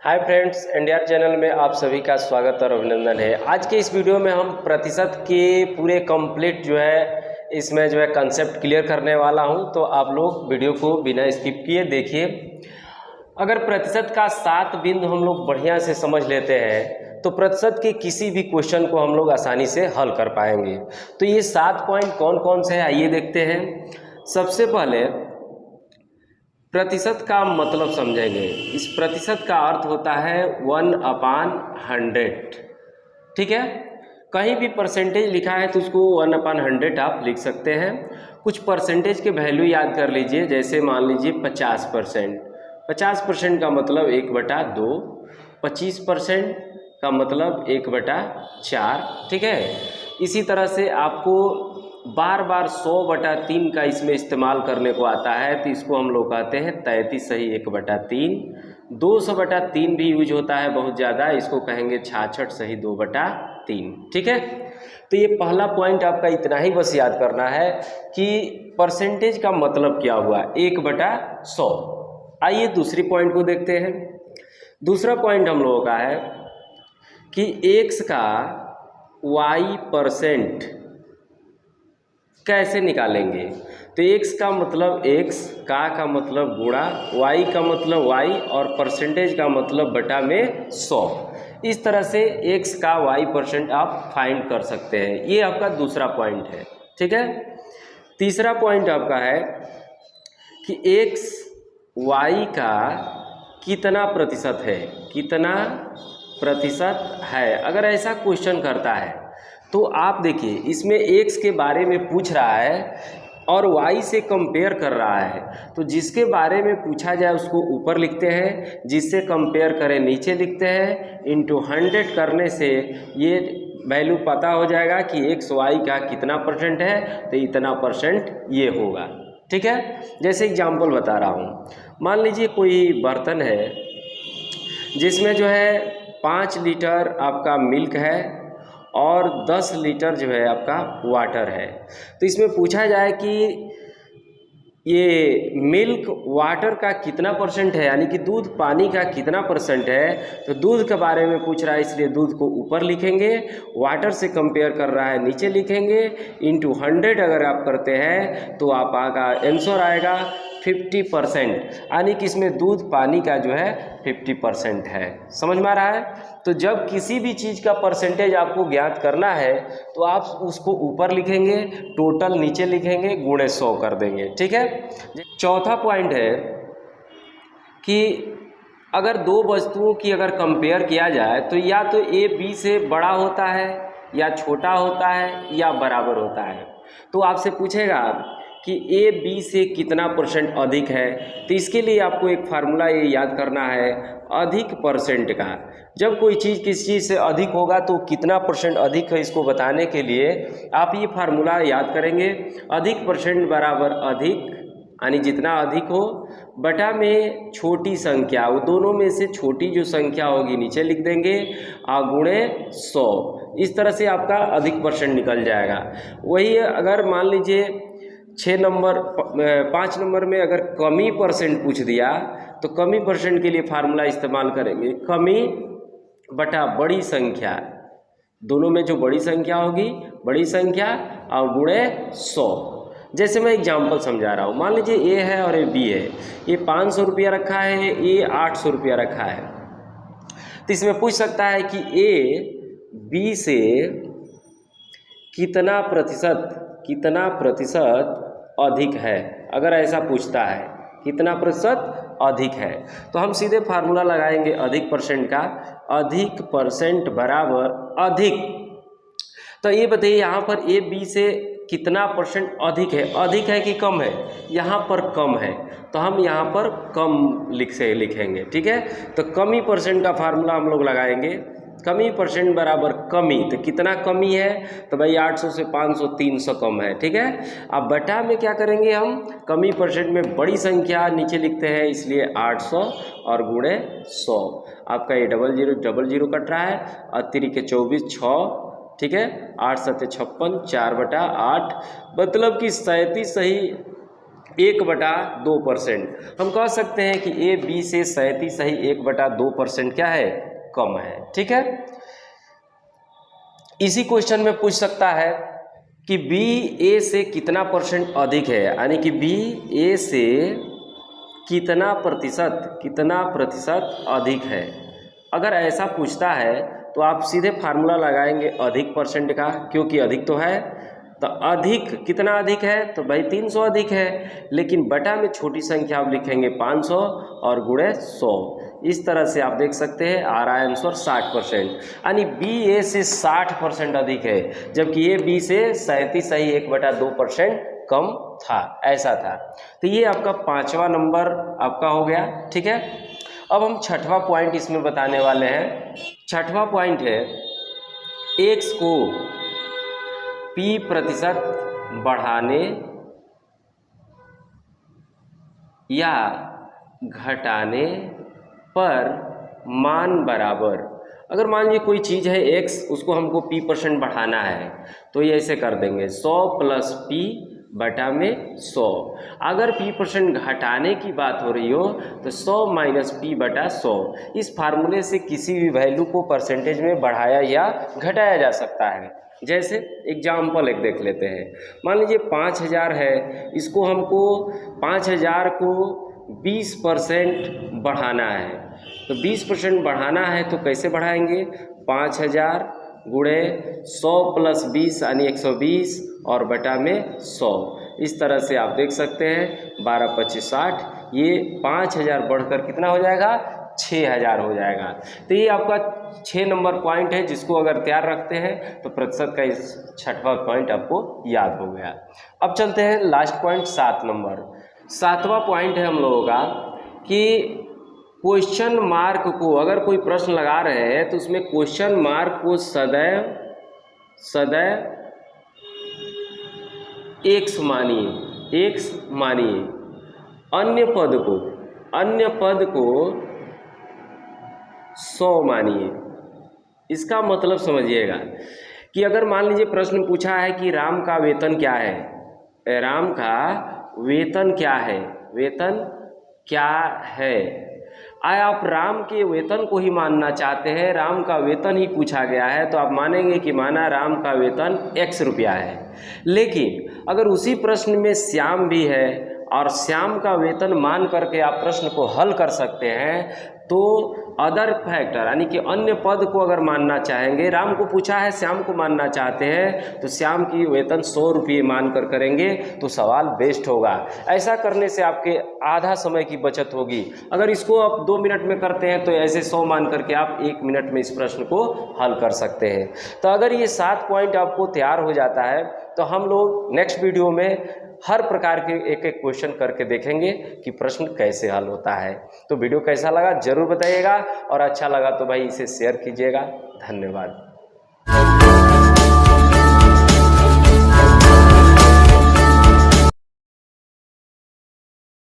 Hi friends, NDR channel में आप सभी का स्वागत और अभिनंदन है। आज के इस वीडियो में हम प्रतिशत के पूरे कंप्लीट इसमें कंसेप्ट क्लियर करने वाला हूं, तो आप लोग वीडियो को बिना स्किप किए देखिए। अगर प्रतिशत का 7 बिंदु हम लोग बढ़िया से समझ लेते हैं तो प्रतिशत के किसी भी क्वेश्चन को हम लोग आसानी से हल कर पाएंगे। तो ये 7 पॉइंट कौन कौन से हैं आइए देखते हैं। सबसे पहले प्रतिशत का मतलब समझेंगे। इस प्रतिशत का अर्थ होता है 1/100। ठीक है, कहीं भी परसेंटेज लिखा है तो उसको 1/100 आप लिख सकते हैं। कुछ परसेंटेज के वैल्यू याद कर लीजिए, जैसे मान लीजिए 50%। 50% का मतलब 1/2, 25% का मतलब 1/4। ठीक है, इसी तरह से आपको बार बार 100/3 का इसमें इस्तेमाल करने को आता है, तो इसको हम लोग कहते हैं 33 सही 1/3। 200/3 भी यूज होता है बहुत ज़्यादा, इसको कहेंगे 66 सही 2/3। ठीक है, तो ये पहला पॉइंट आपका इतना ही बस याद करना है कि परसेंटेज का मतलब क्या हुआ, 1/100। आइए दूसरी पॉइंट को देखते हैं। दूसरा पॉइंट हम लोगों का है कि x का y% कैसे निकालेंगे। तो x का मतलब x, का मतलब गुणा, y का मतलब y और परसेंटेज का मतलब बटा में 100। इस तरह से x का y% आप फाइंड कर सकते हैं। ये आपका दूसरा पॉइंट है। ठीक है, तीसरा पॉइंट आपका है कि x y का कितना प्रतिशत है, कितना प्रतिशत है। अगर ऐसा क्वेश्चन करता है तो आप देखिए, इसमें x के बारे में पूछ रहा है और y से कंपेयर कर रहा है, तो जिसके बारे में पूछा जाए उसको ऊपर लिखते हैं, जिससे कंपेयर करें नीचे लिखते हैं। इंटू 100 करने से ये वैल्यू पता हो जाएगा कि x y का कितना परसेंट है, तो इतना परसेंट ये होगा। ठीक है, जैसे एग्जाम्पल बता रहा हूँ। मान लीजिए कोई बर्तन है जिसमें 5 लीटर आपका मिल्क है और 10 लीटर आपका वाटर है। तो इसमें पूछा जाए कि ये मिल्क वाटर का कितना परसेंट है, यानी कि दूध पानी का कितना परसेंट है। तो दूध के बारे में पूछ रहा है, इसलिए दूध को ऊपर लिखेंगे, वाटर से कंपेयर कर रहा है नीचे लिखेंगे। इंटू 100 अगर आप करते हैं तो आपका आंसर आएगा 50%, यानी कि इसमें दूध पानी का 50% है। समझ में आ रहा है। तो जब किसी भी चीज़ का परसेंटेज आपको ज्ञात करना है तो आप उसको ऊपर लिखेंगे, टोटल नीचे लिखेंगे, गुणे 100 कर देंगे। ठीक है, चौथा पॉइंट है कि अगर दो वस्तुओं की अगर कंपेयर किया जाए तो या तो ए बी से बड़ा होता है, या छोटा होता है, या बराबर होता है। तो आपसे पूछेगा कि ए बी से कितना परसेंट अधिक है। तो इसके लिए आपको एक फार्मूला ये याद करना है, अधिक परसेंट का। जब कोई चीज़ किसी चीज़ से अधिक होगा तो कितना परसेंट अधिक है, इसको बताने के लिए आप ये फार्मूला याद करेंगे। अधिक परसेंट बराबर अधिक, यानी जितना अधिक हो, बटा में छोटी संख्या, वो दोनों में से छोटी जो संख्या होगी नीचे लिख देंगे, गुणे 100। इस तरह से आपका अधिक परसेंट निकल जाएगा। वही अगर मान लीजिए 5 नंबर में अगर कमी परसेंट पूछ दिया तो कमी परसेंट के लिए फार्मूला इस्तेमाल करेंगे, कमी बटा बड़ी संख्या, दोनों में जो बड़ी संख्या होगी, बड़ी संख्या और गुणे 100। जैसे मैं एग्जाम्पल समझा रहा हूँ, मान लीजिए ए है और ये बी है। ये 500 रुपया रखा है, ये 800 रुपया रखा है। तो इसमें पूछ सकता है कि ए बी से कितना प्रतिशत अधिक है। अगर ऐसा पूछता है कितना प्रतिशत अधिक है, तो हम सीधे फार्मूला लगाएंगे अधिक परसेंट का। अधिक परसेंट बराबर अधिक, तो ये बताइए यहाँ पर ए बी से कितना परसेंट अधिक है। अधिक है कि कम है, यहाँ पर कम है, तो हम यहाँ पर कम लिखेंगे। ठीक है, तो कमी परसेंट का फार्मूला हम लोग लगाएंगे। कमी परसेंट बराबर कमी, तो कितना कमी है, तो भाई 800 से 500 300 कम है। ठीक है, अब बटा में क्या करेंगे हम, कमी परसेंट में बड़ी संख्या नीचे लिखते हैं, इसलिए 800 और गुणे 100। आपका ये 0000 कट रहा है, और 3 के 24 6। ठीक है, 8 7 56, 4/8, मतलब कि 37 सही 1/2%। हम कह सकते हैं कि ए बी से 37 सही 1/2% क्या है, कम है। ठीक है, इसी क्वेश्चन में पूछ सकता है कि बी ए से कितना % अधिक है, यानी कि बी ए से कितना प्रतिशत अधिक है। अगर ऐसा पूछता है तो आप सीधे फार्मूला लगाएंगे अधिक % का, क्योंकि अधिक तो है, तो अधिक कितना अधिक है, तो भाई 300 अधिक है, लेकिन बटा में छोटी संख्या आप लिखेंगे 500 और गुणे 100। इस तरह से आप देख सकते हैं आ रहा है आंसर 60%, यानी बी ए से 60% अधिक है, जबकि ए बी से 37 सही 1/2% कम था, ऐसा था। तो ये आपका 5वां नंबर आपका हो गया। ठीक है, अब हम 6वां पॉइंट इसमें बताने वाले हैं। 6वां पॉइंट है x को p% बढ़ाने या घटाने पर मान बराबर। अगर मान लीजिए कोई चीज़ है x, उसको हमको p% बढ़ाना है, तो ये ऐसे कर देंगे 100 + p बटा में 100। अगर p% घटाने की बात हो रही हो तो 100 - p बटा 100। इस फार्मूले से किसी भी वैल्यू को परसेंटेज में बढ़ाया या घटाया जा सकता है। जैसे एग्जाम्पल एक देख लेते हैं। मान लीजिए 5000 है, इसको हमको 5000 को 20% बढ़ाना है, तो 20% बढ़ाना है तो कैसे बढ़ाएंगे, 5000 गुणे 100 + 20 यानी 120 और बटा में 100। इस तरह से आप देख सकते हैं 12 × 25 = 60, ये 5000 बढ़कर कितना हो जाएगा, 6000 हो जाएगा। तो ये आपका 6 नंबर पॉइंट है, जिसको अगर तैयार रखते हैं तो प्रतिशत का इस 6वां पॉइंट आपको याद हो गया। अब चलते हैं लास्ट पॉइंट 7 नंबर। 7वां पॉइंट है हम लोगों का कि क्वेश्चन मार्क को, अगर कोई प्रश्न लगा रहे हैं तो उसमें क्वेश्चन मार्क को सदैव x मानिए, अन्य पद को 100 मानिए। इसका मतलब समझिएगा कि अगर मान लीजिए प्रश्न पूछा है कि राम का वेतन क्या है, राम का वेतन क्या है, आप राम के वेतन को ही मानना चाहते हैं, राम का वेतन ही पूछा गया है, तो आप मानेंगे कि माना राम का वेतन x रुपया है। लेकिन अगर उसी प्रश्न में श्याम भी है और श्याम का वेतन मान करके आप प्रश्न को हल कर सकते हैं, तो अदर फैक्टर यानी कि अन्य पद को अगर मानना चाहेंगे, राम को पूछा है श्याम को मानना चाहते हैं, तो श्याम की वेतन 100 रुपये मान कर करेंगे तो सवाल बेस्ट होगा। ऐसा करने से आपके आधा समय की बचत होगी। अगर इसको आप 2 मिनट में करते हैं तो ऐसे 100 मान करके आप 1 मिनट में इस प्रश्न को हल कर सकते हैं। तो अगर ये 7 पॉइंट आपको तैयार हो जाता है तो हम लोग नेक्स्ट वीडियो में हर प्रकार के एक एक क्वेश्चन करके देखेंगे कि प्रश्न कैसे हल होता है। तो वीडियो कैसा लगा जरूर बताइएगा, और अच्छा लगा तो भाई इसे शेयर कीजिएगा। धन्यवाद।